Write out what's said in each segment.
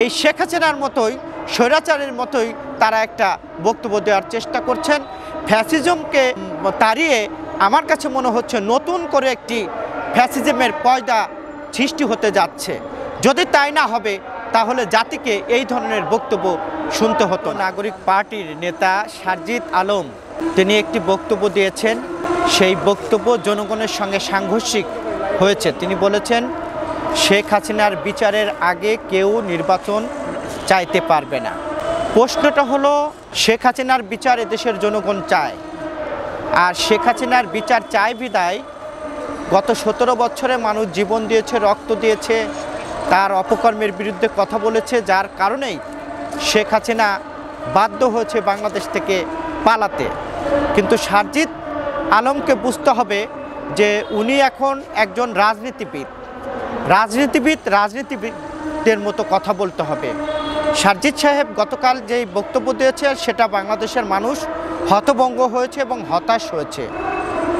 এই শেখ হাসিনার মতোই স্বৈরাচারের মতোই তারা একটা বক্তব্য দেওয়ার চেষ্টা করছেন। ফ্যাসিজমকে তাড়িয়ে আমার কাছে মনে হচ্ছে নতুন করে একটি ফ্যাসিজমের পয়দা সৃষ্টি হতে যাচ্ছে। যদি তাই না হবে তাহলে জাতিকে এই ধরনের বক্তব্য শুনতে হতো। নাগরিক পার্টির নেতা সারজিদ আলম তিনি একটি বক্তব্য দিয়েছেন, সেই বক্তব্য জনগণের সঙ্গে সাংঘর্ষিক হয়েছে। তিনি বলেছেন শেখ হাসিনার বিচারের আগে কেউ নির্বাচন চাইতে পারবে না। প্রশ্নটা হলো শেখ হাসিনার বিচার এদেশের জনগণ চায়, আর শেখ হাসিনার বিচার চায় বিদায় গত 17 বছরে মানুষ জীবন দিয়েছে, রক্ত দিয়েছে, তার অপকর্মের বিরুদ্ধে কথা বলেছে, যার কারণেই শেখ হাসিনা বাধ্য হয়েছে বাংলাদেশ থেকে পালাতে। কিন্তু সারজিদ আলমকে বুঝতে হবে যে উনি এখন একজন রাজনীতিবিদদের মতো কথা বলতে হবে। সারজিদ সাহেব গতকাল যেই বক্তব্য দিয়েছে সেটা বাংলাদেশের মানুষ হতভম্ব হয়েছে এবং হতাশ হয়েছে।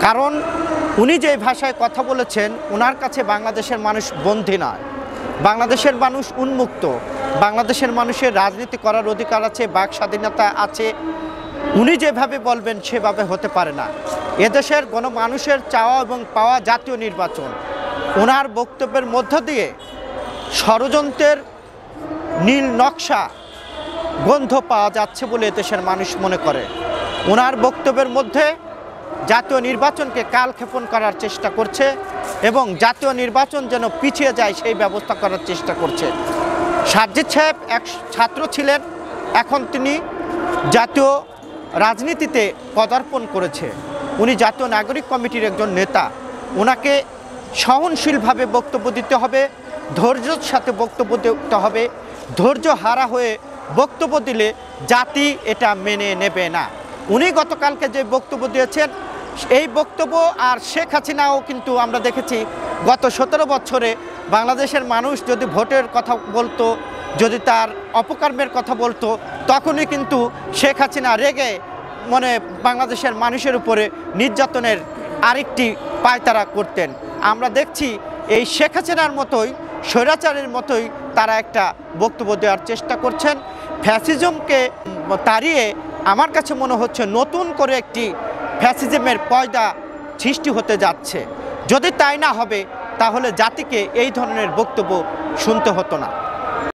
কারণ উনি যে ভাষায় কথা বলেছেন, ওনার কাছে বাংলাদেশের মানুষ বন্দী নয়, বাংলাদেশের মানুষ উন্মুক্ত, বাংলাদেশের মানুষের রাজনীতি করার অধিকার আছে, বাক স্বাধীনতা আছে। উনি যেভাবে বলবেন সেভাবে হতে পারে না। এদেশের গণমানুষের চাওয়া এবং পাওয়া জাতীয় নির্বাচন। ওনার বক্তব্যের মধ্য দিয়ে ষড়যন্ত্রের নীল নকশা গন্ধ পাওয়া যাচ্ছে বলে এদেশের মানুষ মনে করে। ওনার বক্তব্যের মধ্যে জাতীয় নির্বাচনকে কালক্ষেপণ করার চেষ্টা করছে এবং জাতীয় নির্বাচন যেন পিছিয়ে যায় সেই ব্যবস্থা করার চেষ্টা করছে। সারজিদ সাহেব এক ছাত্র ছিলেন, এখন তিনি জাতীয় রাজনীতিতে পদার্পণ করেছে। উনি জাতীয় নাগরিক কমিটির একজন নেতা। ওনাকে সহনশীলভাবে বক্তব্য দিতে হবে, ধৈর্যের সাথে বক্তব্য দিতে হবে। ধৈর্য হারা হয়ে বক্তব্য দিলে জাতি এটা মেনে নেবে না। উনি গতকালকে যে বক্তব্য দিয়েছেন এই বক্তব্য, আর শেখ হাসিনাও কিন্তু আমরা দেখেছি গত 17 বছরে বাংলাদেশের মানুষ যদি ভোটের কথা বলতো, যদি তার অপকর্মের কথা বলতো, তখনই কিন্তু শেখ হাসিনা রেগে বাংলাদেশের মানুষের উপরে নির্যাতনের আরেকটি পায়তারা করতেন। আমরা দেখছি এই শেখ হাসিনার মতোই স্বৈরাচারের মতোই তারা একটা বক্তব্য দেওয়ার চেষ্টা করছেন। ফ্যাসিজমকে তাড়িয়ে আমার কাছে মনে হচ্ছে নতুন করে একটি ফ্যাসিজমের পয়দা সৃষ্টি হতে যাচ্ছে। যদি তাই না হবে তাহলে জাতিকে এই ধরনের বক্তব্য শুনতে হতো না।